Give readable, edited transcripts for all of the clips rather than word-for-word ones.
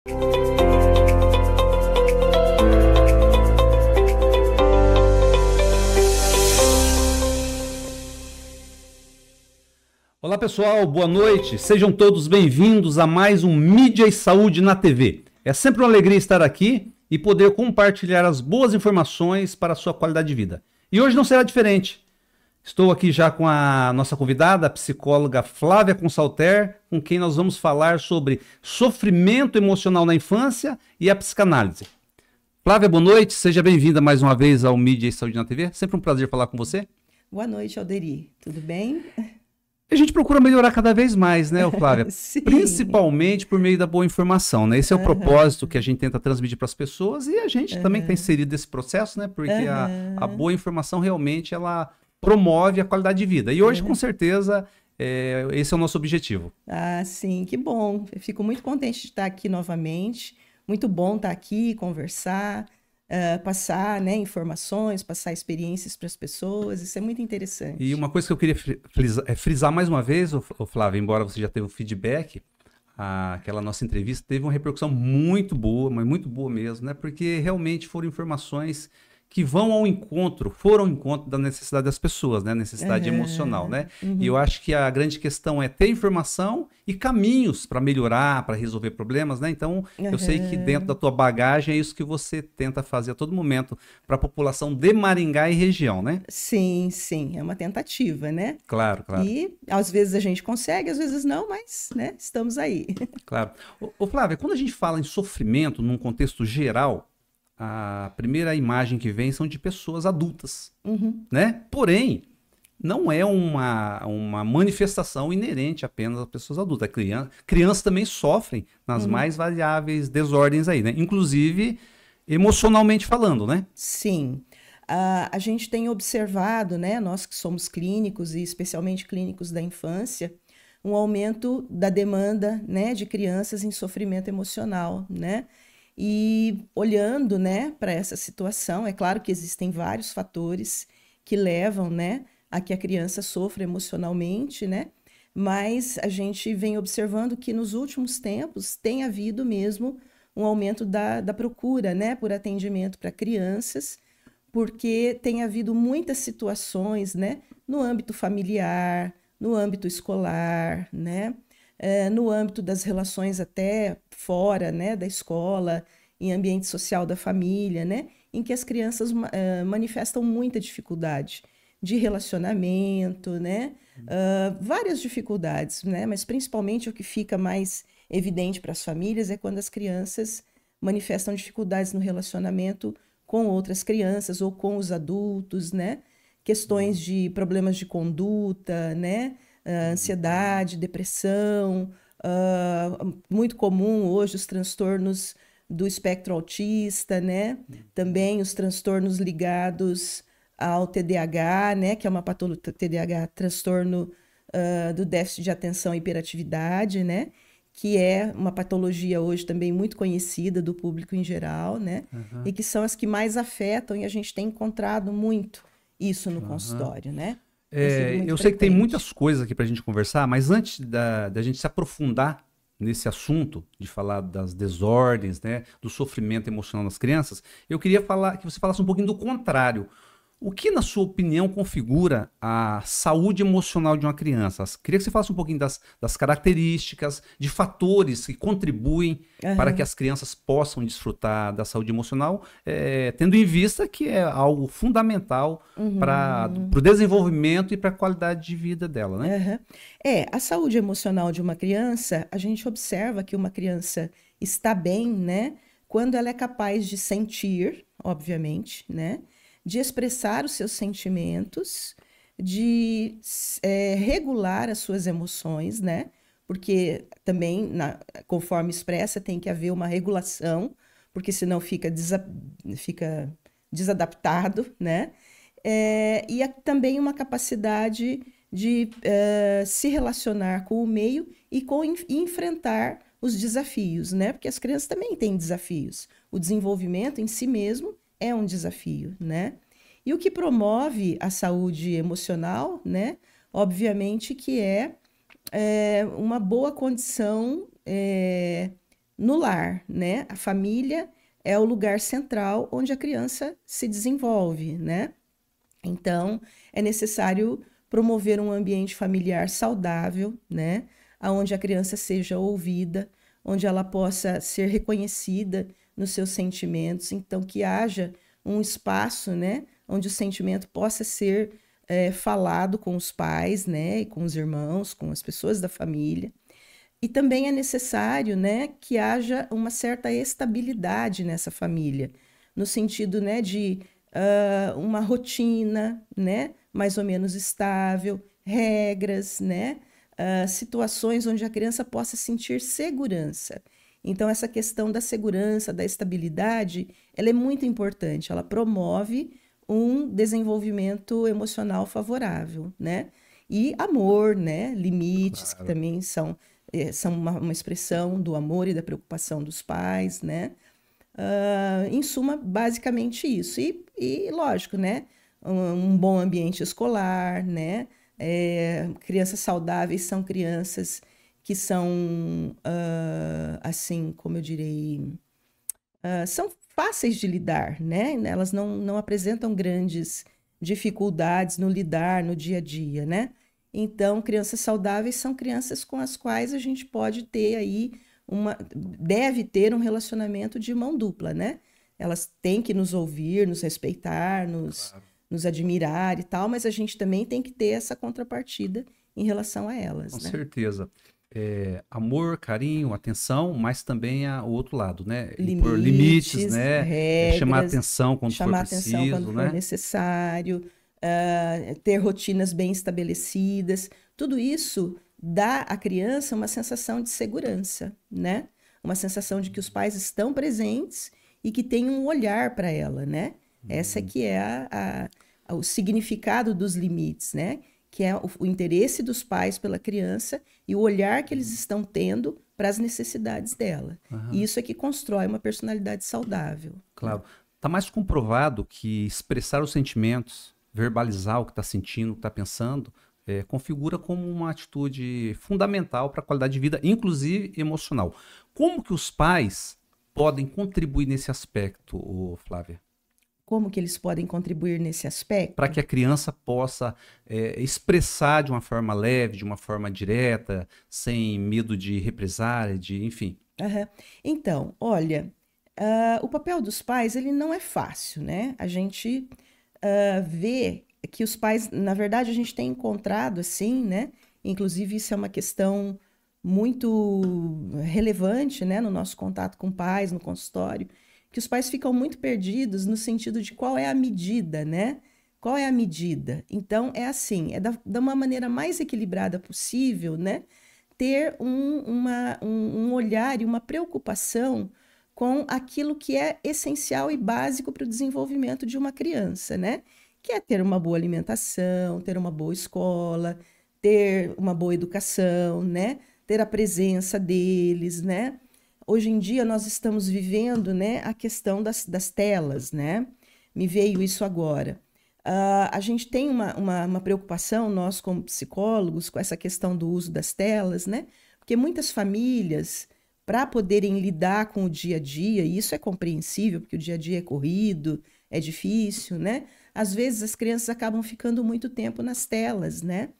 Olá pessoal, boa noite, sejam todos bem-vindos a mais um Mídia e Saúde na TV. É sempre uma alegria estar aqui e poder compartilhar as boas informações para a sua qualidade de vida. E hoje não será diferente. Estou aqui já com a nossa convidada, a psicóloga Flávia Consalter, com quem nós vamos falar sobre sofrimento emocional na infância e a psicanálise. Flávia, boa noite, seja bem-vinda mais uma vez ao Mídia e Saúde na TV. Sempre um prazer falar com você. Boa noite, Alderi. Tudo bem? A gente procura melhorar cada vez mais, né, Flávia? Principalmente por meio da boa informação, né? Esse é o propósito que a gente tenta transmitir para as pessoas e a gente também está inserido nesse processo, né? Porque a boa informação realmente ela promove a qualidade de vida. E hoje, com certeza, esse é o nosso objetivo. Ah, sim, que bom. Eu fico muito contente de estar aqui novamente. Muito bom estar aqui, conversar, passar, né, informações, passar experiências para as pessoas. Isso é muito interessante. E uma coisa que eu queria frisar mais uma vez, Flávia, embora você já teve um feedback, aquela nossa entrevista teve uma repercussão muito boa, mas muito boa mesmo, né? Porque realmente foram informações que foram ao encontro da necessidade das pessoas, né? Necessidade emocional, né? E eu acho que a grande questão é ter informação e caminhos para melhorar, para resolver problemas, né? Então, eu sei que dentro da tua bagagem é isso que você tenta fazer a todo momento para a população de Maringá e região, né? Sim, sim, é uma tentativa, né? Claro, claro. E às vezes a gente consegue, às vezes não, mas, né, estamos aí. Claro. Ô, Flávia, quando a gente fala em sofrimento num contexto geral, a primeira imagem que vem são de pessoas adultas, né? Porém, não é uma manifestação inerente apenas às pessoas adultas. Crianças também sofrem nas mais variáveis desordens aí, né? Inclusive, emocionalmente falando, né? Sim. A gente tem observado, né, nós que somos clínicos e especialmente clínicos da infância, um aumento da demanda, né, de crianças em sofrimento emocional, né? E olhando, né, para essa situação, é claro que existem vários fatores que levam, né, a que a criança sofra emocionalmente, né? Mas a gente vem observando que nos últimos tempos tem havido mesmo um aumento da procura, né, por atendimento para crianças, porque tem havido muitas situações, né, no âmbito familiar, no âmbito escolar, né? No âmbito das relações até fora, né, da escola, em ambiente social da família, né, em que as crianças manifestam muita dificuldade de relacionamento, né, várias dificuldades, né, mas principalmente o que fica mais evidente para as famílias é quando as crianças manifestam dificuldades no relacionamento com outras crianças ou com os adultos, né, questões de problemas de conduta, né, ansiedade, depressão, muito comum hoje os transtornos do espectro autista, né? Também os transtornos ligados ao TDAH, né? Que é uma patologia, TDAH, transtorno do déficit de atenção e hiperatividade, né? Que é uma patologia hoje também muito conhecida do público em geral, né? E que são as que mais afetam e a gente tem encontrado muito isso no consultório, né? Eu sei que tem muitas coisas aqui para a gente conversar, mas antes da gente se aprofundar nesse assunto, de falar das desordens, né, do sofrimento emocional das crianças, eu queria que você falasse um pouquinho do contrário. O que, na sua opinião, configura a saúde emocional de uma criança? Queria que você falasse um pouquinho das características, de fatores que contribuem para que as crianças possam desfrutar da saúde emocional, tendo em vista que é algo fundamental para o desenvolvimento e para a qualidade de vida dela, né? A saúde emocional de uma criança, a gente observa que uma criança está bem, né, quando ela é capaz de sentir, obviamente, né, de expressar os seus sentimentos, de regular as suas emoções, né? Porque também, conforme expressa, tem que haver uma regulação, porque senão fica desadaptado, né? E também uma capacidade de se relacionar com o meio e enfrentar os desafios, né? Porque as crianças também têm desafios. O desenvolvimento em si mesmo é um desafio, né? E o que promove a saúde emocional, né? Obviamente que é uma boa condição no lar, né? A família é o lugar central onde a criança se desenvolve, né? Então, é necessário promover um ambiente familiar saudável, né? Onde a criança seja ouvida, onde ela possa ser reconhecida nos seus sentimentos, então que haja um espaço, né? Onde o sentimento possa ser falado com os pais, né? E com os irmãos, com as pessoas da família. E também é necessário, né, que haja uma certa estabilidade nessa família, no sentido, né, de uma rotina, né, mais ou menos estável, regras, né, situações onde a criança possa sentir segurança. Então, essa questão da segurança, da estabilidade, ela é muito importante. Ela promove um desenvolvimento emocional favorável, né? E amor, né? Limites, que Claro. também são uma expressão do amor e da preocupação dos pais, né? Em suma, basicamente isso. Lógico, né? Um bom ambiente escolar, né? Crianças saudáveis são crianças que são, assim, como eu direi, são fáceis de lidar, né? Elas não apresentam grandes dificuldades no lidar no dia a dia, né? Então, crianças saudáveis são crianças com as quais a gente pode ter aí deve ter um relacionamento de mão dupla, né? Elas têm que nos ouvir, nos respeitar, Claro. nos admirar e tal, mas a gente também tem que ter essa contrapartida em relação a Com elas, né? certeza. Amor, carinho, atenção, mas também o outro lado, né? Impor limites, Limites, né? Chamar regras, atenção quando for chamar atenção quando preciso, for né? necessário, ter rotinas bem estabelecidas. Tudo isso dá à criança uma sensação de segurança, né? Uma sensação de que os pais estão presentes e que tem um olhar para ela, né? Essa que é o significado dos limites, né? Que é o interesse dos pais pela criança e o olhar que eles estão tendo para as necessidades dela. E Aham, isso é que constrói uma personalidade saudável, né? claro. Tá mais comprovado que expressar os sentimentos, verbalizar o que está sentindo, o que está pensando, configura como uma atitude fundamental para a qualidade de vida, inclusive emocional. Como que os pais podem contribuir nesse aspecto, Flávia? Como que eles podem contribuir nesse Para aspecto? que a criança possa expressar de uma forma leve, de uma forma direta, sem medo de represália, enfim. Aham. Então, olha, o papel dos pais, ele não é fácil, né? A gente vê que os pais, na verdade, a gente tem encontrado assim, né? Inclusive, isso é uma questão muito relevante, né, no nosso contato com pais, no consultório, que os pais ficam muito perdidos no sentido de qual é a medida, né? Qual é a medida? Então, é assim, da uma maneira mais equilibrada possível, né? Ter um olhar e uma preocupação com aquilo que é essencial e básico para o desenvolvimento de uma criança, né? Que é ter uma boa alimentação, ter uma boa escola, ter uma boa educação, né? Ter a presença deles, né? Hoje em dia nós estamos vivendo, né, a questão das telas, né? Me veio isso agora. A gente tem uma preocupação, nós como psicólogos, com essa questão do uso das telas, né? Porque muitas famílias, para poderem lidar com o dia a dia, e isso é compreensível, porque o dia a dia é corrido, é difícil, né? Às vezes as crianças acabam ficando muito tempo nas telas, né?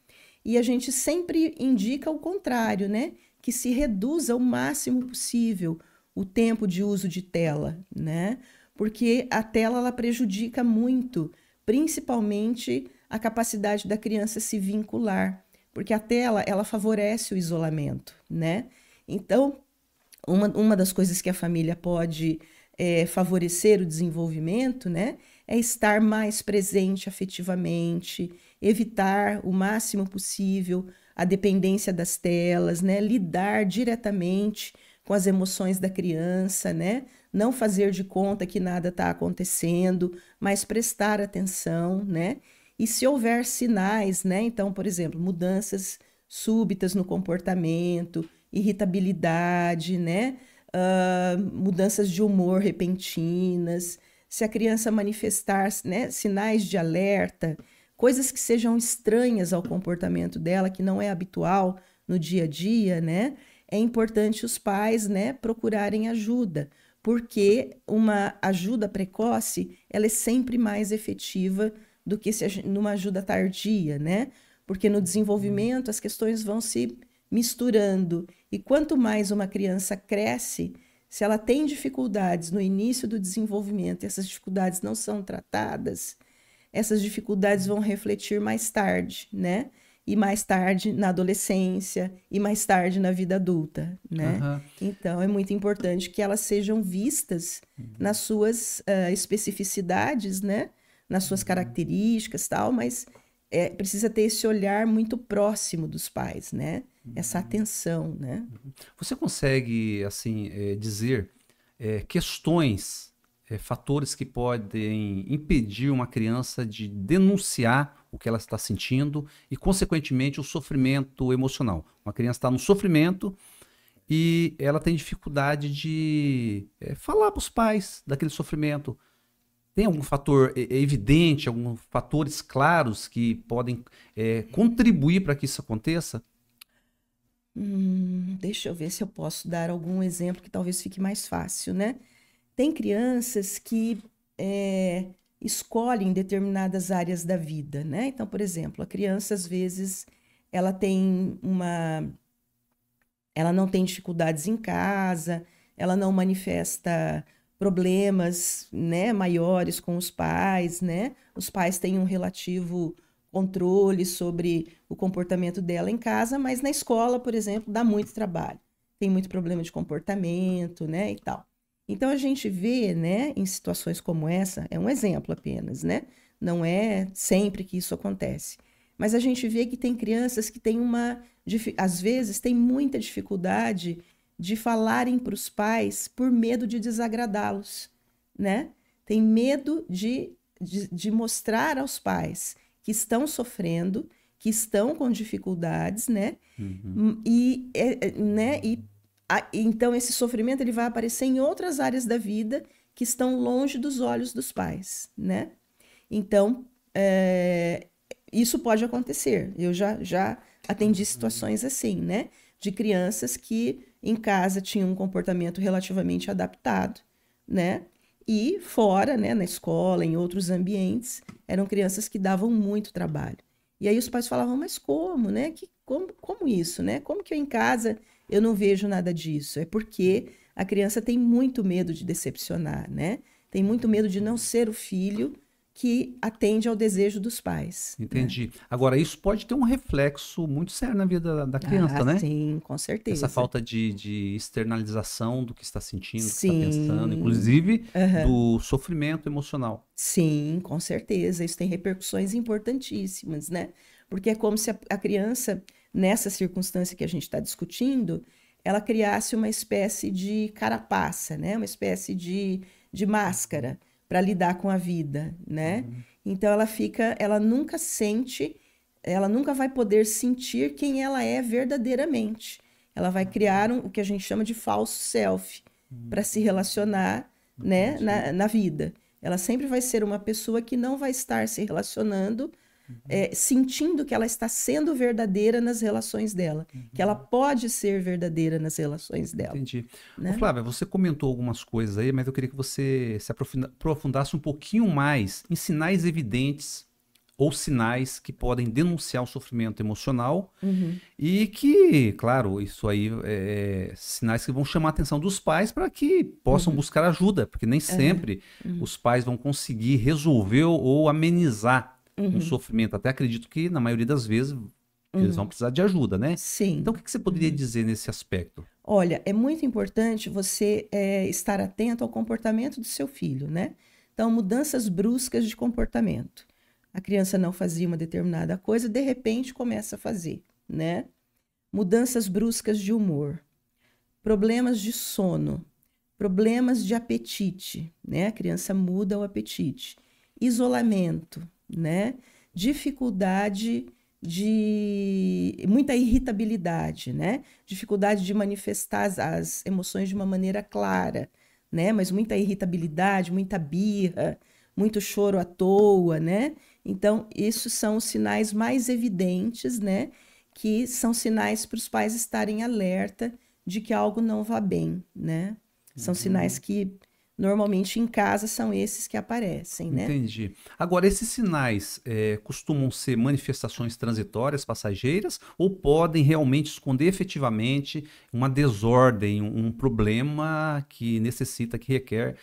E a gente sempre indica o contrário, né? Que se reduza o máximo possível o tempo de uso de tela, né? Porque a tela ela prejudica muito, principalmente a capacidade da criança se vincular, porque a tela ela favorece o isolamento, né? Então, uma das coisas que a família pode favorecer o desenvolvimento, né, é estar mais presente afetivamente, evitar o máximo possível a dependência das telas, né, lidar diretamente com as emoções da criança, né, não fazer de conta que nada está acontecendo, mas prestar atenção, né, e se houver sinais, né, então, por exemplo, mudanças súbitas no comportamento, irritabilidade, né? Mudanças de humor repentinas, se a criança manifestar, né, sinais de alerta, coisas que sejam estranhas ao comportamento dela, que não é habitual no dia a dia, né? é importante os pais, né, procurarem ajuda, porque uma ajuda precoce, ela é sempre mais efetiva do que numa ajuda tardia, né? Porque no desenvolvimento as questões vão se misturando. E quanto mais uma criança cresce, se ela tem dificuldades no início do desenvolvimento e essas dificuldades não são tratadas, essas dificuldades vão refletir mais tarde, né? E mais tarde na adolescência e mais tarde na vida adulta, né? Aham. Então é muito importante que elas sejam vistas nas suas especificidades, né? Nas suas características, tal, mas precisa ter esse olhar muito próximo dos pais, né? Essa atenção, né? Você consegue, assim, dizer questões, fatores que podem impedir uma criança de denunciar o que ela está sentindo e, consequentemente, o sofrimento emocional? Uma criança está no sofrimento e ela tem dificuldade de falar para os pais daquele sofrimento. Tem algum fator evidente, alguns fatores claros que podem contribuir para que isso aconteça? Deixa eu ver se eu posso dar algum exemplo que talvez fique mais fácil, né? Tem crianças que escolhem determinadas áreas da vida, né? Então, por exemplo, a criança às vezes ela ela não tem dificuldades em casa, ela não manifesta problemas, né, maiores com os pais, né? Os pais têm um relativo controle sobre o comportamento dela em casa, mas na escola, por exemplo, dá muito trabalho. Tem muito problema de comportamento, né, e tal. Então a gente vê, né, em situações como essa, é um exemplo apenas, né? Não é sempre que isso acontece. Mas a gente vê que tem crianças que têm às vezes tem muita dificuldade de falarem para os pais por medo de desagradá-los, né? Tem medo de mostrar aos pais que estão sofrendo, que estão com dificuldades, né? Então esse sofrimento ele vai aparecer em outras áreas da vida que estão longe dos olhos dos pais, né? Então isso pode acontecer. Eu já atendi situações assim, né? De crianças que em casa tinham um comportamento relativamente adaptado, né? E fora, né, na escola, em outros ambientes, eram crianças que davam muito trabalho. E aí os pais falavam, mas como, né? Como isso, né? Como que eu em casa eu não vejo nada disso? É porque a criança tem muito medo de decepcionar, né? Tem muito medo de não ser o filho que atende ao desejo dos pais. Entendi. Né? Agora, isso pode ter um reflexo muito sério na vida da criança, né? Sim, com certeza. Essa falta de externalização do que está sentindo, do que está pensando, Sim. inclusive do sofrimento emocional. Sim, com certeza. Isso tem repercussões importantíssimas, né? Porque é como se a criança, nessa circunstância que a gente está discutindo, ela criasse uma espécie de carapaça, né? Uma espécie de máscara para lidar com a vida, né? Então ela nunca vai poder sentir quem ela é verdadeiramente. Ela vai criar o que a gente chama de falso self para se relacionar, né, na vida. Ela sempre vai ser uma pessoa que não vai estar se relacionando, sentindo que ela está sendo verdadeira nas relações dela, que ela pode ser verdadeira nas relações dela. Entendi. Né? Ô, Flávia, você comentou algumas coisas aí, mas eu queria que você se aprofundasse um pouquinho mais em sinais evidentes ou sinais que podem denunciar o sofrimento emocional e que, claro, isso aí sinais que vão chamar a atenção dos pais para que possam buscar ajuda, porque nem sempre os pais vão conseguir resolver ou amenizar um sofrimento. Até acredito que, na maioria das vezes, eles vão precisar de ajuda, né? Sim. Então, o que você poderia dizer nesse aspecto? Olha, é muito importante você estar atento ao comportamento do seu filho, né? Então, mudanças bruscas de comportamento. A criança não fazia uma determinada coisa, de repente começa a fazer, né? Mudanças bruscas de humor, problemas de sono, problemas de apetite, né? A criança muda o apetite, isolamento, né? Dificuldade muita irritabilidade, né? Dificuldade de manifestar as emoções de uma maneira clara, né? Mas muita irritabilidade, muita birra, muito choro à toa, né? Então, esses são os sinais mais evidentes, né? Que são sinais para os pais estarem alerta de que algo não vá bem, né? São sinais que normalmente em casa são esses que aparecem, né? Entendi. Agora, esses sinais costumam ser manifestações transitórias, passageiras, ou podem realmente esconder efetivamente uma desordem, um problema que necessita, que requer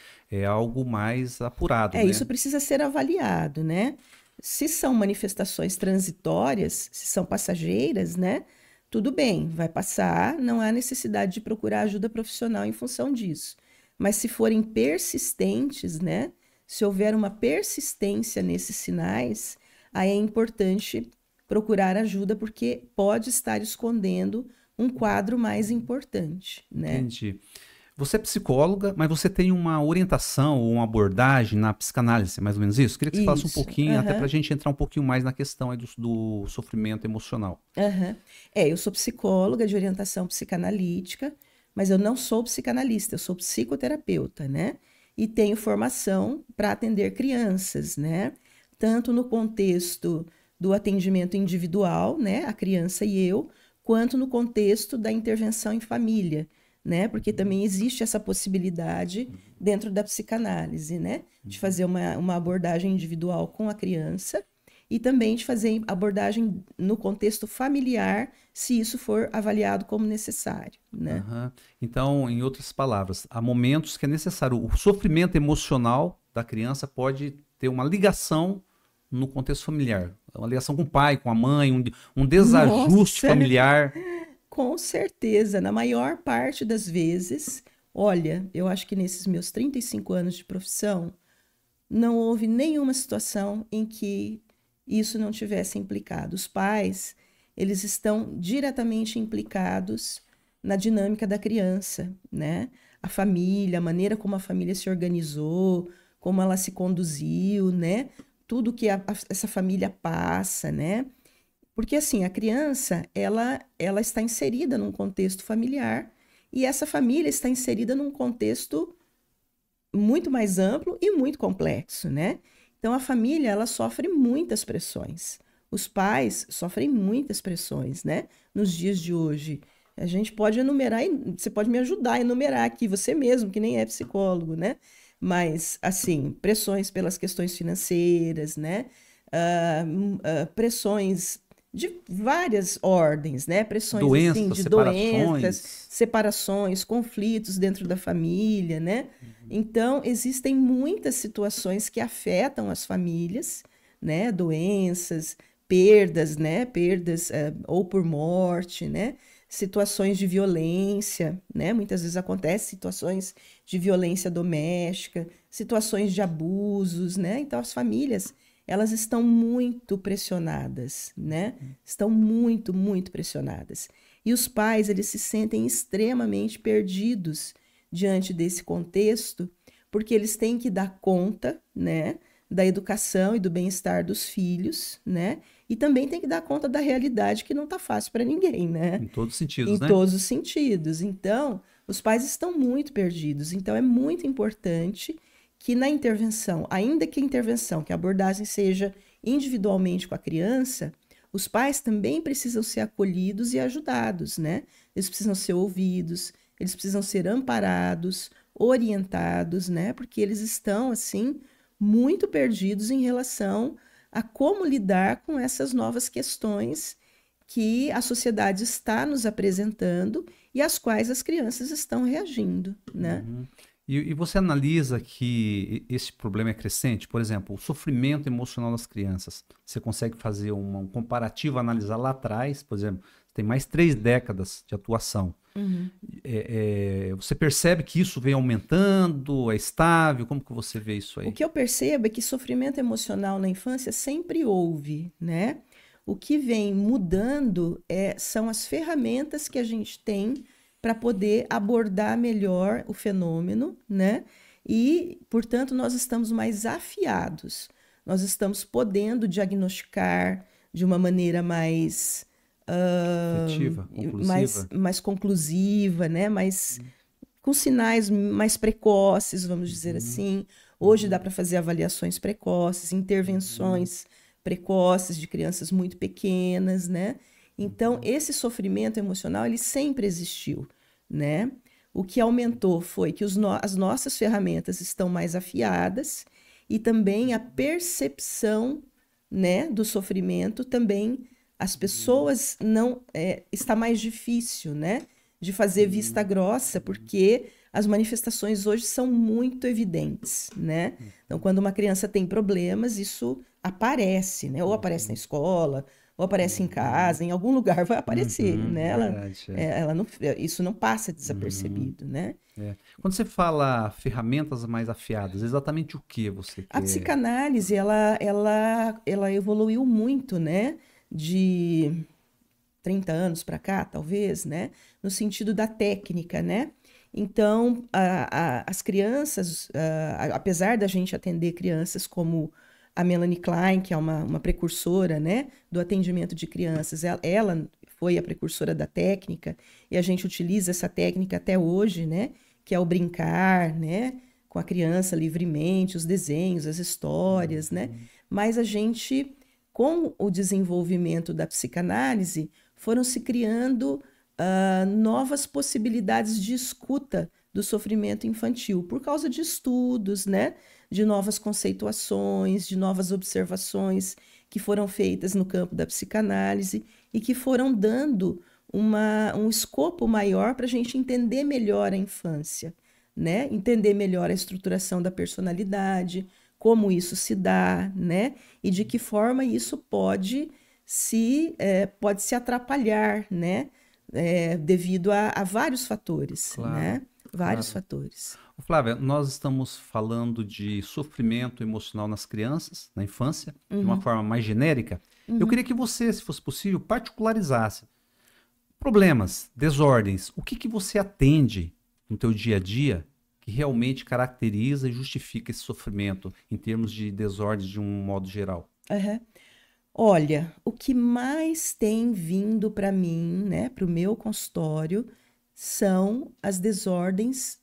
algo mais apurado, Isso né? precisa ser avaliado, né? Se são manifestações transitórias, se são passageiras, né? Tudo bem, vai passar, não há necessidade de procurar ajuda profissional em função disso. Mas se forem persistentes, né? Se houver uma persistência nesses sinais, aí é importante procurar ajuda, porque pode estar escondendo um quadro mais importante, né? Entendi. Você é psicóloga, mas você tem uma orientação ou uma abordagem na psicanálise, é mais ou menos isso? Queria que você falasse um Isso. pouquinho, até para a Aham. gente entrar um pouquinho mais na questão aí do sofrimento emocional. Aham. Eu sou psicóloga de orientação psicanalítica, mas eu não sou psicanalista, eu sou psicoterapeuta, né? E tenho formação para atender crianças, né? Tanto no contexto do atendimento individual, né? A criança e eu, quanto no contexto da intervenção em família, né? Porque também existe essa possibilidade dentro da psicanálise, né? De fazer uma abordagem individual com a criança e também de fazer abordagem no contexto familiar, se isso for avaliado como necessário, né? Aham. Então, em outras palavras, há momentos que é necessário. O sofrimento emocional da criança pode ter uma ligação no contexto familiar. Uma ligação com o pai, com a mãe, um desajuste Nossa, familiar. com certeza, na maior parte das vezes, olha, eu acho que nesses meus 35 anos de profissão, não houve nenhuma situação em que isso não tivesse implicado. Os pais, eles estão diretamente implicados na dinâmica da criança, né? A família, a maneira como a família se organizou, como ela se conduziu, né? Tudo que essa família passa, né? Porque assim, a criança, ela está inserida num contexto familiar e essa família está inserida num contexto muito mais amplo e muito complexo, né? Então a família ela sofre muitas pressões. Os pais sofrem muitas pressões, né? Nos dias de hoje. A gente pode enumerar, você pode me ajudar a enumerar aqui, você mesmo, que nem é psicólogo, né? Mas, assim, pressões pelas questões financeiras, né? Pressões de várias ordens, né? Pressões, assim, Doenças, de doenças, separações. separações, conflitos dentro da família, né? Então, existem muitas situações que afetam as famílias, né? Doenças, perdas, né? Perdas, ou por morte, né? Situações de violência, né? Muitas vezes acontecem situações de violência doméstica, situações de abusos, né? Então, as famílias, elas estão muito pressionadas, né? Estão muito, muito pressionadas. E os pais, eles se sentem extremamente perdidos diante desse contexto, porque eles têm que dar conta, né, da educação e do bem-estar dos filhos, né? E também tem que dar conta da realidade que não está fácil para ninguém, né? Em todos os sentidos, Em né? todos os sentidos. Então, os pais estão muito perdidos. Então, é muito importante que na intervenção, ainda que a intervenção, que a abordagem seja individualmente com a criança, os pais também precisam ser acolhidos e ajudados, né? Eles precisam ser ouvidos, eles precisam ser amparados, orientados, né? Porque eles estão, assim, muito perdidos em relação a como lidar com essas novas questões que a sociedade está nos apresentando e às quais as crianças estão reagindo, né? Uhum. E você analisa que esse problema é crescente? Por exemplo, o sofrimento emocional das crianças. Você consegue fazer um comparativo, analisar lá atrás, por exemplo, tem mais 3 décadas de atuação. Uhum. Você percebe que isso vem aumentando, é estável? Como que você vê isso O aí? que eu percebo é que sofrimento emocional na infância sempre houve, né? O que vem mudando são as ferramentas que a gente tem para poder abordar melhor o fenômeno, né? E, portanto, nós estamos mais afiados, nós estamos podendo diagnosticar de uma maneira Efetiva, conclusiva? mais conclusiva, né? Com sinais mais precoces, vamos dizer Uhum, assim. Hoje dá uhum, para fazer avaliações precoces, uhum, intervenções precoces de crianças muito pequenas, né? Então, uhum, esse sofrimento emocional, ele sempre existiu. né? O que aumentou foi que as nossas ferramentas estão mais afiadas e também a percepção, né, do sofrimento também as pessoas não está mais difícil, né, de fazer vista grossa, porque as manifestações hoje são muito evidentes, né? Então, quando uma criança tem problemas, isso aparece, né? Ou aparece na escola, ou aparece em casa, em algum lugar vai aparecer, né? Verdade, Ela não, isso não passa desapercebido, né? Quando você fala ferramentas mais afiadas, exatamente o que você A quer? psicanálise, ela evoluiu muito, né? De 30 anos para cá, talvez, né? No sentido da técnica, né? Então, as crianças, apesar da gente atender crianças como a Melanie Klein, que é uma precursora, né, do atendimento de crianças, ela foi a precursora da técnica e a gente utiliza essa técnica até hoje, né, que é o brincar, né, com a criança livremente, os desenhos, as histórias, né? Mas a gente, com o desenvolvimento da psicanálise, foram se criando novas possibilidades de escuta do sofrimento infantil, por causa de estudos, né? De novas conceituações, de novas observações que foram feitas no campo da psicanálise e que foram dando um escopo maior para a gente entender melhor a infância, né? Entender melhor a estruturação da personalidade, como isso se dá, né? E de que forma isso pode se atrapalhar, né? Devido a vários fatores, Claro, né? Vários claro. fatores. Flávia, nós estamos falando de sofrimento emocional nas crianças, na infância, de uma Uhum, forma mais genérica. Eu uhum. queria que você, se fosse possível, particularizasse problemas, desordens. O que que você atende no teu dia a dia que realmente caracteriza e justifica esse sofrimento em termos de desordens de um modo geral? Aham. Olha, o que mais tem vindo para mim, né, para o meu consultório, são as desordens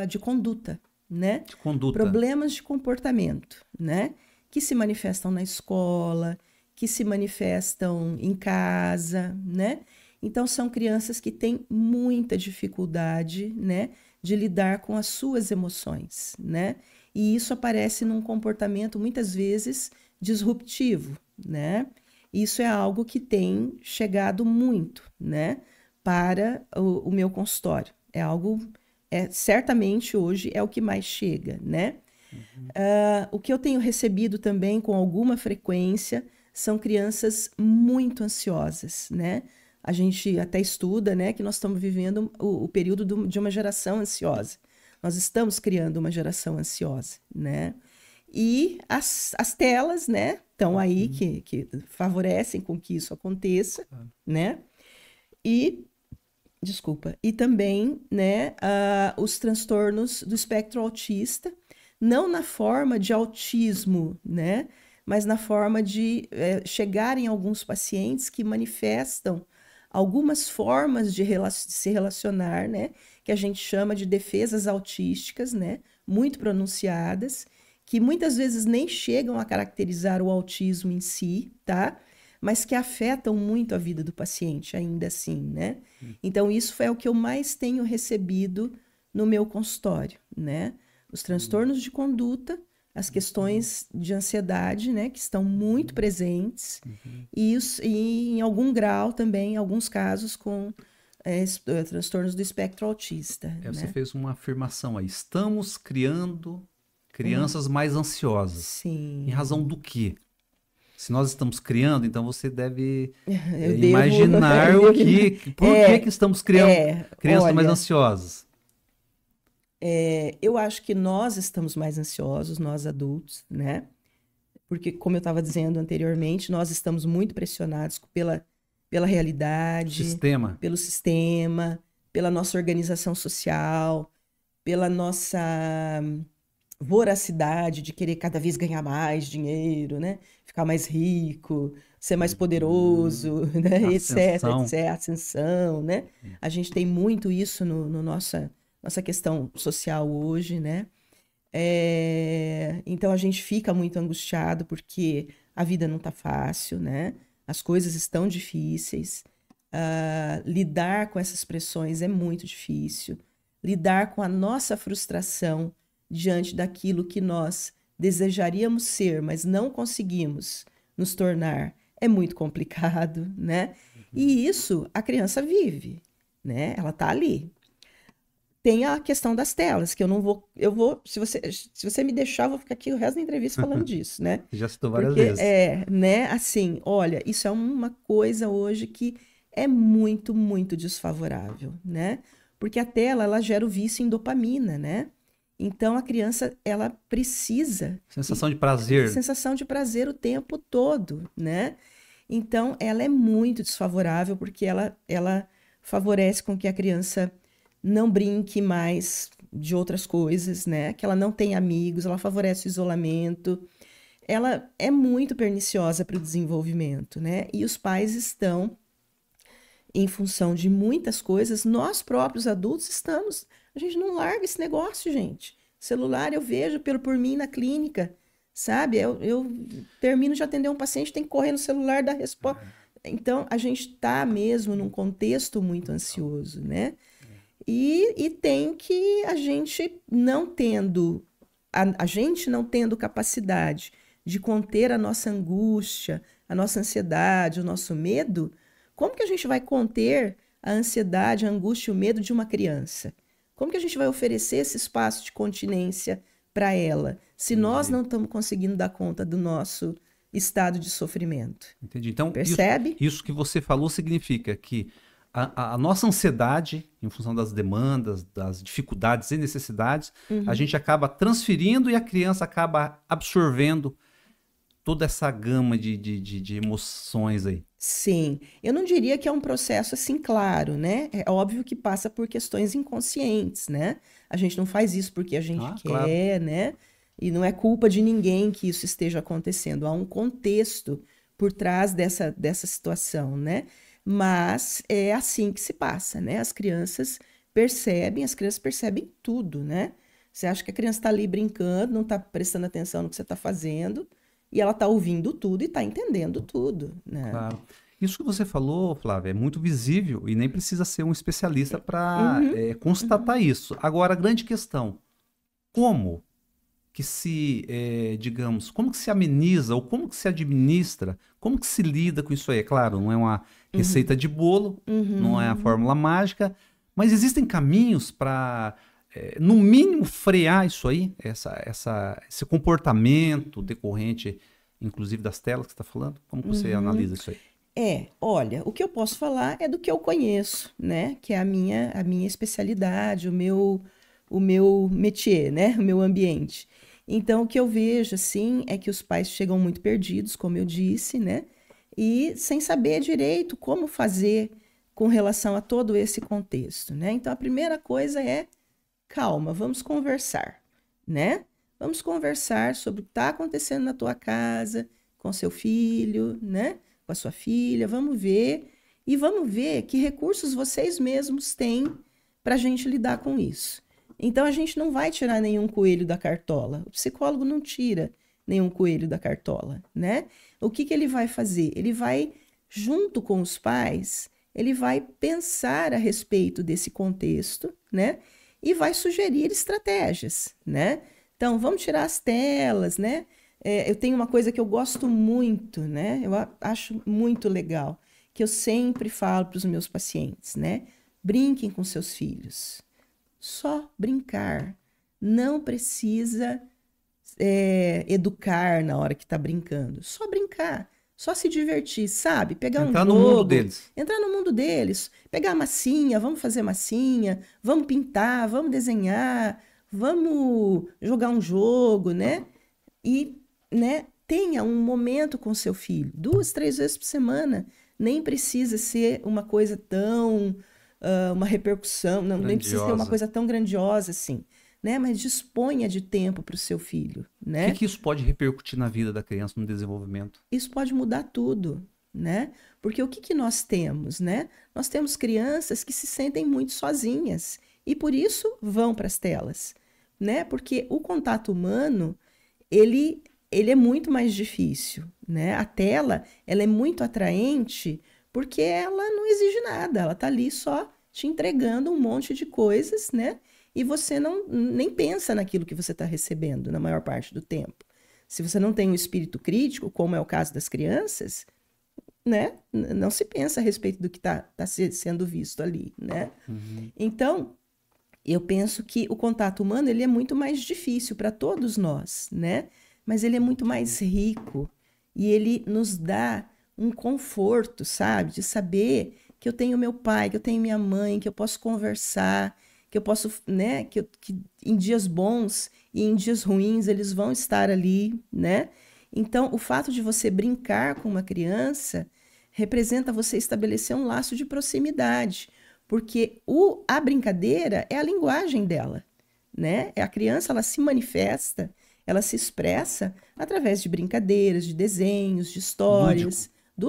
de conduta, né? De conduta. Problemas de comportamento, né? Que se manifestam na escola, que se manifestam em casa, né? Então, são crianças que têm muita dificuldade, né, de lidar com as suas emoções, né? E isso aparece num comportamento muitas vezes disruptivo, né? Isso é algo que tem chegado muito, né, para o meu consultório. É algo, certamente hoje é o que mais chega, né? O que eu tenho recebido também com alguma frequência são crianças muito ansiosas, né? A gente até estuda, né, que nós estamos vivendo o período de uma geração ansiosa. Nós estamos criando uma geração ansiosa, né? E as telas, né, estão aí que favorecem com que isso aconteça, né? E, desculpa, e também, né, os transtornos do espectro autista, não na forma de autismo, né, mas na forma de chegarem alguns pacientes que manifestam algumas formas de se relacionar, né, que a gente chama de defesas autísticas, né, muito pronunciadas, que muitas vezes nem chegam a caracterizar o autismo em si, tá? Mas que afetam muito a vida do paciente ainda assim, né? Então, isso é o que eu mais tenho recebido no meu consultório, né? Os transtornos de conduta, as questões de ansiedade, né, que estão muito presentes, e em algum grau também, em alguns casos, com transtornos do espectro autista, Você né? fez uma afirmação aí. Estamos criando Uma, crianças mais ansiosas. Em razão sim, do quê? Se nós estamos criando, então você deve eu devo, imaginar eu o devo, que, por que estamos criando crianças mais olha, ansiosas. eu acho que nós estamos mais ansiosos, nós adultos, né? Porque, como eu estava dizendo anteriormente, nós estamos muito pressionados pela realidade, Sistema. pelo sistema, pela nossa organização social, pela nossa voracidade de querer cada vez ganhar mais dinheiro, né? Ficar mais rico, ser mais Uhum. poderoso, né? Etc, Ascensão. etc, ascensão, né? A gente tem muito isso no nossa questão social hoje, né? Então a gente fica muito angustiado porque a vida não tá fácil, né? As coisas estão difíceis. lidar com essas pressões é muito difícil. Lidar com a nossa frustração diante daquilo que nós desejaríamos ser, mas não conseguimos nos tornar, é muito complicado, né? E isso a criança vive, né? Ela tá ali. Tem a questão das telas, que se você me deixar, eu vou ficar aqui o resto da entrevista falando disso, né? Já citou várias Porque vezes. né, assim, olha, isso é uma coisa hoje que é muito, muito desfavorável, né? Porque a tela, ela gera o vício em dopamina, né? Então a criança, ela precisa Sensação de prazer. sensação de prazer o tempo todo, né? Então ela é muito desfavorável porque ela favorece com que a criança não brinque mais de outras coisas, né? Que ela não tenha amigos, ela favorece o isolamento. Ela é muito perniciosa para o desenvolvimento, né? E os pais estão, em função de muitas coisas, nós próprios adultos estamos. A gente não larga esse negócio, gente. Celular eu vejo por mim na clínica, sabe? Eu termino de atender um paciente, tem que correr no celular dar resposta. Então, a gente está mesmo num contexto muito ansioso, né? E tem que a gente não tendo a gente não tendo capacidade de conter a nossa angústia, a nossa ansiedade, o nosso medo, como que a gente vai conter a ansiedade, a angústia e o medo de uma criança? Como que a gente vai oferecer esse espaço de continência para ela, se nós não estamos conseguindo dar conta do nosso estado de sofrimento? Entendi. Então, percebe? Isso que você falou significa que a nossa ansiedade, em função das demandas, das dificuldades e necessidades, a gente acaba transferindo e a criança acaba absorvendo toda essa gama de emoções aí. Sim, eu não diria que é um processo assim claro, né? É óbvio que passa por questões inconscientes, né? A gente não faz isso porque a gente quer, claro. né? E não é culpa de ninguém que isso esteja acontecendo. Há um contexto por trás dessa situação, né? Mas é assim que se passa, né? As crianças percebem tudo, né? Você acha que a criança está ali brincando, não está prestando atenção no que você está fazendo, e ela está ouvindo tudo e está entendendo tudo, né? Claro. Isso que você falou, Flávia, é muito visível e nem precisa ser um especialista para constatar isso. Agora, a grande questão, como que se, digamos, como que se ameniza ou como que se administra, como que se lida com isso aí? É claro, não é uma receita de bolo, não é a fórmula mágica, mas existem caminhos para, no mínimo, frear isso aí, esse comportamento decorrente, inclusive das telas que você está falando? Como que você analisa isso aí? Olha, o que eu posso falar é do que eu conheço, né? Que é a minha especialidade, o meu métier, né? O meu ambiente. Então, o que eu vejo, assim, é que os pais chegam muito perdidos, como eu disse, né? E sem saber direito como fazer com relação a todo esse contexto, né? Então, a primeira coisa é calma, vamos conversar, né? Vamos conversar sobre o que está acontecendo na tua casa, com seu filho, né? Com a sua filha, vamos ver que recursos vocês mesmos têm para a gente lidar com isso. Então a gente não vai tirar nenhum coelho da cartola. O psicólogo não tira nenhum coelho da cartola, né? O que ele vai fazer? Ele vai, junto com os pais, ele vai pensar a respeito desse contexto, né? E vai sugerir estratégias, né? Então, vamos tirar as telas, né? Eu tenho uma coisa que eu gosto muito, né? Eu acho muito legal, que eu sempre falo para os meus pacientes, né? Brinquem com seus filhos. Só brincar. Não precisa educar na hora que está brincando. Só brincar. Só se divertir, sabe? Pegar um jogo. Entrar no mundo deles. Entrar no mundo deles. Pegar a massinha, vamos fazer massinha, vamos pintar, vamos desenhar, vamos jogar um jogo, né? E, né, tenha um momento com seu filho, 2, 3 vezes por semana. Nem precisa ser uma coisa tão, uma repercussão, não, nem precisa ser uma coisa tão grandiosa assim, né? Mas disponha de tempo para o seu filho, né? O que isso pode repercutir na vida da criança, no desenvolvimento? Isso pode mudar tudo, né? Porque o que nós temos, né? Nós temos crianças que se sentem muito sozinhas e por isso vão para as telas, né? Porque o contato humano, ele é muito mais difícil, né? A tela, ela é muito atraente porque ela não exige nada, ela tá ali só te entregando um monte de coisas, né? E você nem pensa naquilo que você está recebendo na maior parte do tempo. Se você não tem um espírito crítico, como é o caso das crianças, né? Não se pensa a respeito do que está sendo visto ali, né? Uhum. Então, eu penso que o contato humano ele é muito mais difícil para todos nós, né? Mas ele é muito mais rico e ele nos dá um conforto, sabe? De saber que eu tenho meu pai, que eu tenho minha mãe, que eu posso conversar, que eu posso, né? Que em dias bons e em dias ruins eles vão estar ali, né? Então, o fato de você brincar com uma criança representa você estabelecer um laço de proximidade, porque a brincadeira é a linguagem dela, né? A criança, ela se manifesta, ela se expressa através de brincadeiras, de desenhos, de histórias, do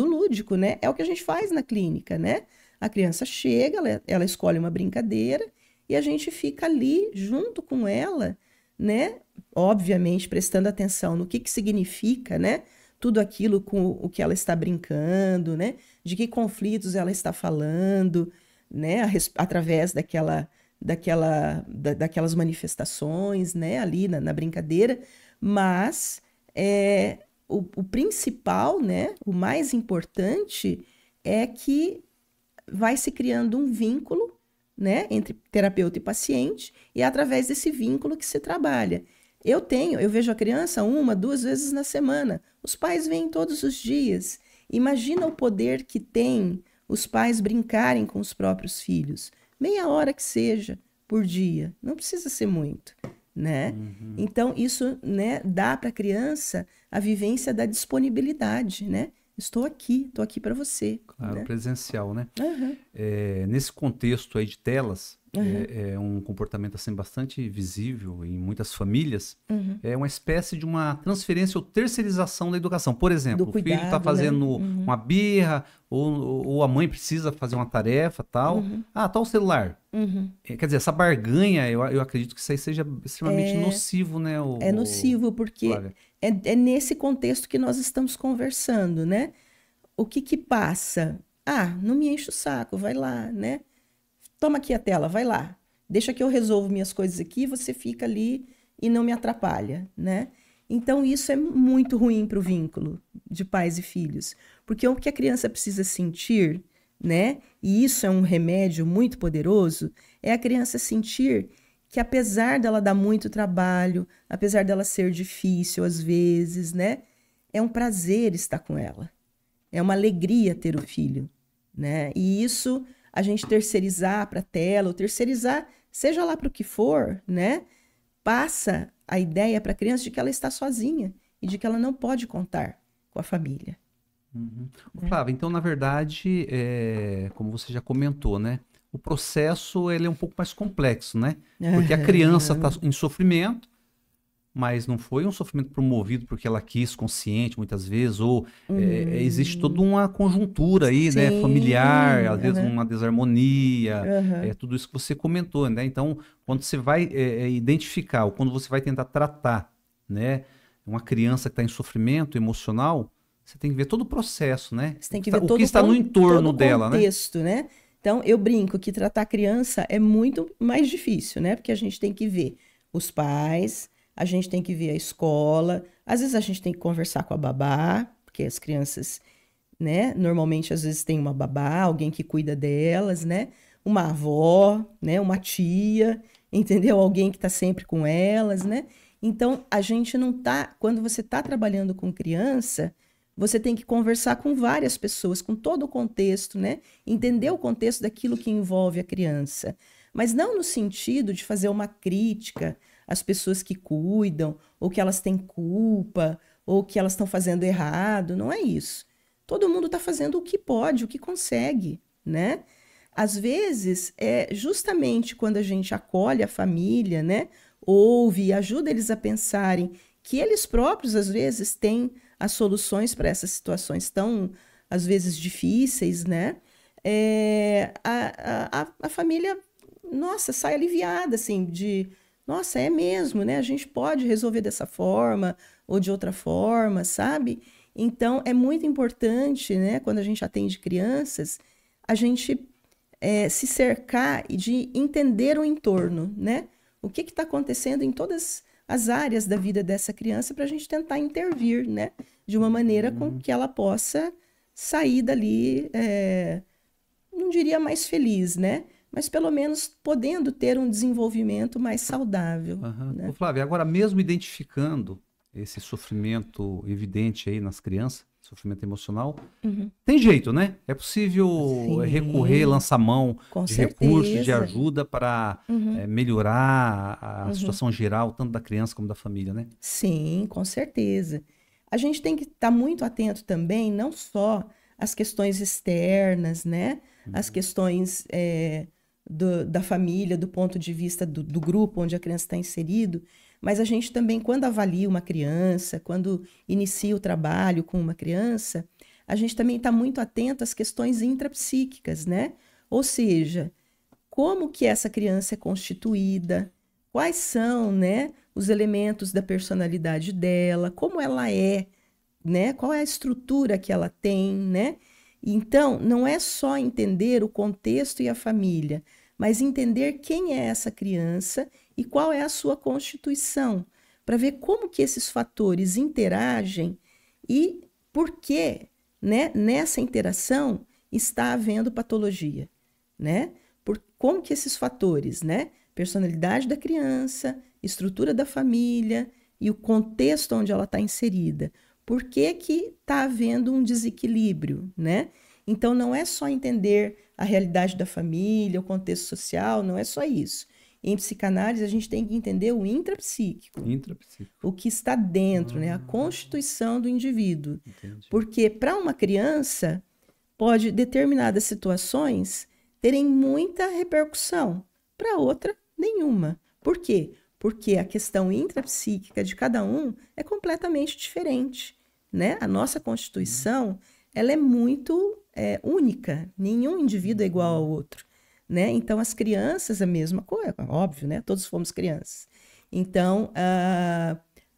lúdico, né? É o que a gente faz na clínica, né? A criança chega, ela escolhe uma brincadeira e a gente fica ali junto com ela, né? Obviamente prestando atenção no que significa, né? Tudo aquilo com o que ela está brincando, né? De que conflitos ela está falando, né? Através daquelas manifestações, né? Ali na brincadeira. Mas o principal, né? O mais importante é que vai se criando um vínculo, né? Entre terapeuta e paciente, e é através desse vínculo que se trabalha. Eu vejo a criança 1, 2 vezes na semana. Os pais vêm todos os dias. Imagina o poder que tem os pais brincarem com os próprios filhos. Meia hora que seja por dia. Não precisa ser muito, né? Uhum. Então, isso, né, dá para a criança a vivência da disponibilidade, né? Estou aqui para você. Claro, né? presencial, né? Uhum. Nesse contexto aí de telas, Uhum. é um comportamento assim bastante visível em muitas famílias. Uhum. É uma espécie de uma transferência ou terceirização da educação. Por exemplo, Do o filho está cuidado, fazendo né? Uhum. uma birra ou a mãe precisa fazer uma tarefa, tal. Uhum. Ah, tá o celular. Uhum. Quer dizer, essa barganha, eu acredito que isso aí seja extremamente nocivo, né? É nocivo porque é nesse contexto que nós estamos conversando, né? O que passa? Ah, não me enche o saco, vai lá, né? Toma aqui a tela, vai lá. Deixa que eu resolvo minhas coisas aqui, você fica ali e não me atrapalha, né? Então, isso é muito ruim para o vínculo de pais e filhos. Porque o que a criança precisa sentir, né? E isso é um remédio muito poderoso, é a criança sentir que apesar dela dar muito trabalho, apesar dela ser difícil às vezes, né? É um prazer estar com ela. É uma alegria ter o filho, né? E isso a gente terceirizar para a tela, ou terceirizar, seja lá para o que for, né? Passa a ideia para a criança de que ela está sozinha e de que ela não pode contar com a família. Uhum. Flávia, então, na verdade, como você já comentou, né? O processo ele é um pouco mais complexo, né? Porque a criança está em sofrimento, mas não foi um sofrimento promovido porque ela quis, consciente, muitas vezes, ou existe toda uma conjuntura aí, né, familiar, às vezes uma desarmonia, tudo isso que você comentou, né? Então, quando você vai identificar, ou quando você vai tentar tratar, né, uma criança que está em sofrimento emocional, você tem que ver todo o processo, né? Você tem que ver o que está no entorno dela, né? Todo o contexto, né? Então, eu brinco que tratar criança é muito mais difícil, né? Porque a gente tem que ver os pais, a gente tem que ver a escola, às vezes a gente tem que conversar com a babá, porque as crianças, né, normalmente às vezes tem uma babá, alguém que cuida delas, né, uma avó, né, uma tia, entendeu? Alguém que está sempre com elas, né? Então, a gente não tá, quando você está trabalhando com criança, você tem que conversar com várias pessoas, com todo o contexto, né? Entender o contexto daquilo que envolve a criança, mas não no sentido de fazer uma crítica as pessoas que cuidam, ou que elas têm culpa, ou que elas estão fazendo errado. Não é isso. Todo mundo está fazendo o que pode, o que consegue, né? Às vezes, é justamente quando a gente acolhe a família, né? Ouve e ajuda eles a pensarem que eles próprios, às vezes, têm as soluções para essas situações tão, às vezes, difíceis, né? A família, nossa, sai aliviada, assim, nossa, é mesmo, né? A gente pode resolver dessa forma ou de outra forma, sabe? Então, é muito importante, né, quando a gente atende crianças, a gente se cercar e de entender o entorno, né? O que está acontecendo em todas as áreas da vida dessa criança para a gente tentar intervir, né? De uma maneira com que ela possa sair dali, não diria mais feliz, né? Mas pelo menos podendo ter um desenvolvimento mais saudável. Né? Ô, Flávia, agora mesmo identificando esse sofrimento evidente aí nas crianças, sofrimento emocional, tem jeito, né? É possível recorrer, lançar mão de recursos, de ajuda para melhorar a situação geral, tanto da criança como da família, né? Sim, com certeza. A gente tem que estar muito atento também, não só às questões externas, né? As questões da família, do ponto de vista do grupo onde a criança está inserido, mas a gente também, quando avalia uma criança, quando inicia o trabalho com uma criança, a gente também está muito atento às questões intrapsíquicas, né? Ou seja, como que essa criança é constituída, quais são, né, os elementos da personalidade dela, como ela é, né? Qual é a estrutura que ela tem, né? Então, não é só entender o contexto e a família, mas entender quem é essa criança e qual é a sua constituição, para ver como que esses fatores interagem e por que, né, nessa interação está havendo patologia, né? Como que esses fatores, né, personalidade da criança, estrutura da família e o contexto onde ela está inserida, por que que está havendo um desequilíbrio, né? Então, não é só entender a realidade da família, o contexto social, não é só isso. Em psicanálise, a gente tem que entender o intrapsíquico. O que está dentro, né? A constituição do indivíduo. Entendi. Porque para uma criança, pode determinadas situações terem muita repercussão, para outra, nenhuma. Por quê? Porque a questão intrapsíquica de cada um é completamente diferente, né? A nossa constituição, ela é muito única. Nenhum indivíduo é igual ao outro, né? Então, as crianças, a mesma coisa, óbvio, né? Todos fomos crianças. Então,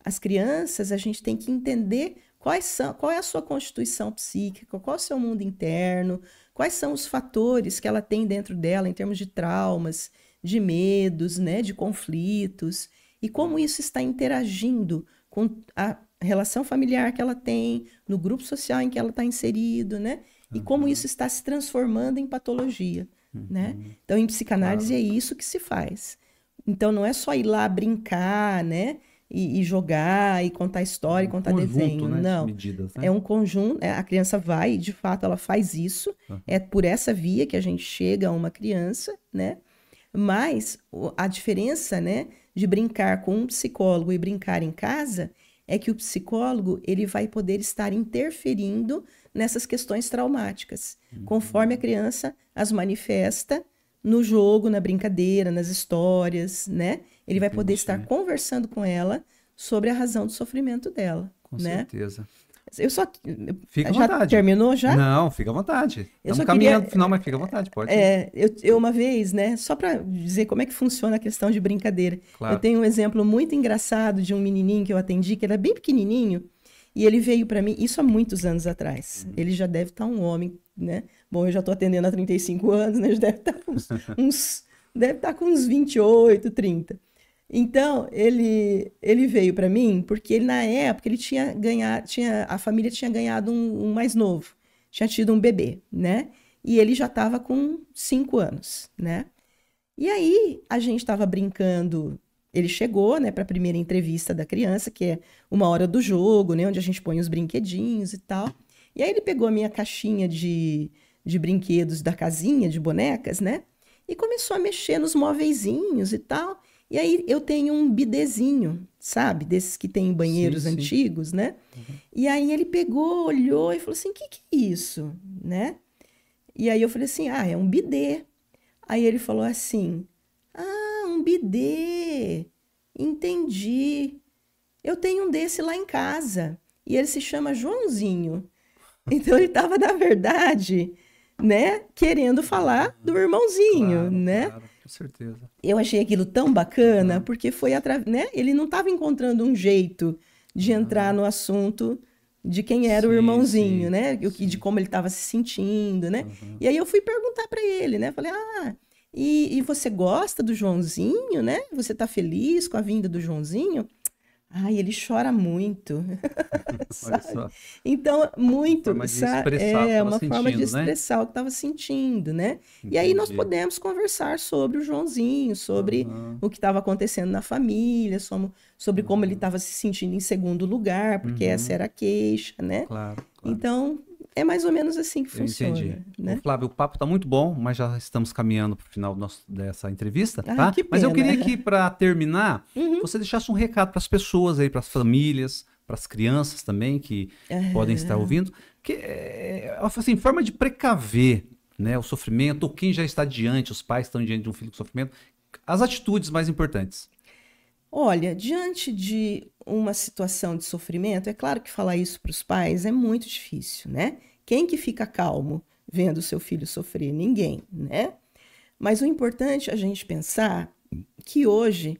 as crianças, a gente tem que entender qual é a sua constituição psíquica, qual é o seu mundo interno, quais são os fatores que ela tem dentro dela em termos de traumas, de medos, né? De conflitos, e como isso está interagindo com a relação familiar que ela tem, no grupo social em que ela está inserido, né? E como isso está se transformando em patologia, né? Então, em psicanálise é isso que se faz. Então, não é só ir lá brincar, né? E jogar, e contar história, e contar desenho. Né, não, de medidas, né? É um conjunto, a criança vai, de fato, ela faz isso. É por essa via que a gente chega a uma criança, né? Mas a diferença, né, de brincar com um psicólogo e brincar em casa é que o psicólogo ele vai poder estar interferindo nessas questões traumáticas, conforme a criança as manifesta no jogo, na brincadeira, nas histórias, né? Ele vai poder estar conversando com ela sobre a razão do sofrimento dela. Com né? certeza. Eu só... Fica à já vontade. Terminou já? Não, fica à vontade. Eu Estamos só caminhando queria- pro final, mas fica à vontade, pode. Eu uma vez, né, só para dizer como é que funciona a questão de brincadeira. Claro. Eu tenho um exemplo muito engraçado de um menininho que eu atendi, que era bem pequenininho, e ele veio para mim, isso há muitos anos atrás. Ele já deve estar um homem, né? Bom, eu já estou atendendo há 35 anos, né? Já deve estar com deve estar com uns 28, 30. Então, ele veio para mim porque ele, na época ele tinha ganhado, a família tinha ganhado um mais novo, tinha tido um bebê, né? E ele já estava com 5 anos, né? E aí a gente estava brincando, ele chegou, né, para a primeira entrevista da criança, que é uma hora do jogo, né, onde a gente põe os brinquedinhos e tal. E aí ele pegou a minha caixinha de brinquedos da casinha, de bonecas, né? E começou a mexer nos móveizinhos e tal. E aí eu tenho um bidezinho, sabe? Desses que tem em banheiros Sim. antigos, né? E aí ele pegou, olhou e falou assim, o que é isso? Né? E aí eu falei assim, é um bidê. Aí ele falou assim, um bidê, entendi. Eu tenho um desse lá em casa. E ele se chama Joãozinho. Então ele estava, na verdade, né, querendo falar do irmãozinho, Claro, né? claro, com certeza. Eu achei aquilo tão bacana, porque foi né? Ele não estava encontrando um jeito de entrar no assunto de quem era o Sim, irmãozinho, sim, né? De sim. como ele estava se sentindo, né? Uhum. E aí eu fui perguntar para ele, né? Falei, e você gosta do Joãozinho, né? Você tá feliz com a vinda do Joãozinho? Ai, ele chora muito, Olha sabe? só, Então, uma muito, forma de sabe? expressar o que É estava uma forma de sentindo, né? expressar o que estava sentindo, né? E aí nós Entendi. podemos conversar sobre o Joãozinho, sobre Aham, o que estava acontecendo na família, sobre como ele aham. estava se sentindo em segundo lugar, porque essa Uhum, era a queixa, né? claro, claro. Então, é mais ou menos assim que Eu entendi. funciona, Ô, né? Flávio, o papo está muito bom, mas já estamos caminhando para o final dessa entrevista, Ai, tá? que Mas eu pena. queria que, para terminar, Uhum. você deixasse um recado para as pessoas aí, para as famílias, para as crianças também que podem estar ouvindo, que assim, forma de precaver, né, o sofrimento, ou quem já está diante, os pais estão diante de um filho com sofrimento, as atitudes mais importantes. Olha, diante de uma situação de sofrimento, é claro que falar isso para os pais é muito difícil, né? Quem que fica calmo vendo o seu filho sofrer? Ninguém, né? Mas o importante é a gente pensar que hoje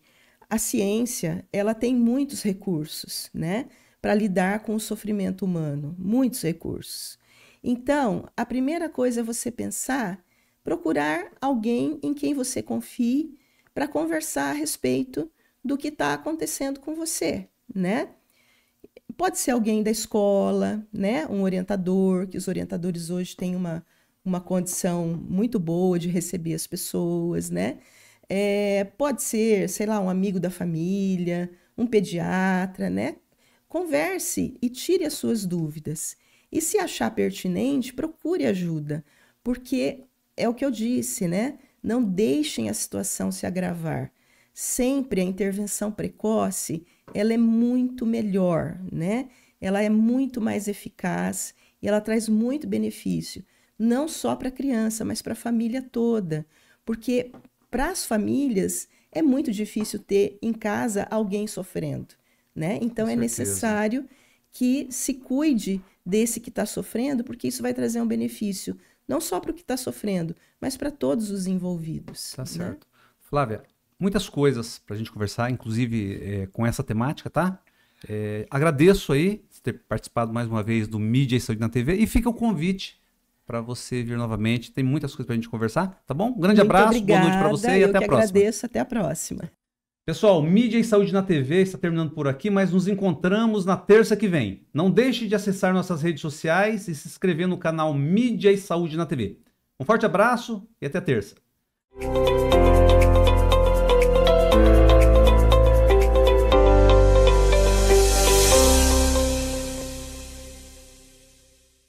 a ciência, ela tem muitos recursos, né, para lidar com o sofrimento humano, muitos recursos. Então, a primeira coisa é você pensar, procurar alguém em quem você confie para conversar a respeito do que está acontecendo com você, né? Pode ser alguém da escola, né? Um orientador, que os orientadores hoje têm uma condição muito boa de receber as pessoas, né? Pode ser, sei lá, um amigo da família, um pediatra, né? Converse e tire as suas dúvidas. E se achar pertinente, procure ajuda, porque é o que eu disse, né? Não deixem a situação se agravar. Sempre a intervenção precoce, ela é muito melhor, né? Ela é muito mais eficaz e ela traz muito benefício, não só para a criança, mas para a família toda, porque para as famílias é muito difícil ter em casa alguém sofrendo, né? Com Então é certeza. necessário que se cuide desse que está sofrendo, porque isso vai trazer um benefício não só para o que está sofrendo, mas para todos os envolvidos, Tá né? certo. Flávia, muitas coisas para a gente conversar, inclusive com essa temática, tá? Agradeço aí ter participado mais uma vez do Mídia e Saúde na TV e fica o convite para você vir novamente. Tem muitas coisas para a gente conversar, tá bom? Um grande Muito abraço, boa noite para obrigada, você e eu até a que próxima. agradeço, até a próxima. Pessoal, Mídia e Saúde na TV está terminando por aqui, mas nos encontramos na terça que vem. Não deixe de acessar nossas redes sociais e se inscrever no canal Mídia e Saúde na TV. Um forte abraço e até terça.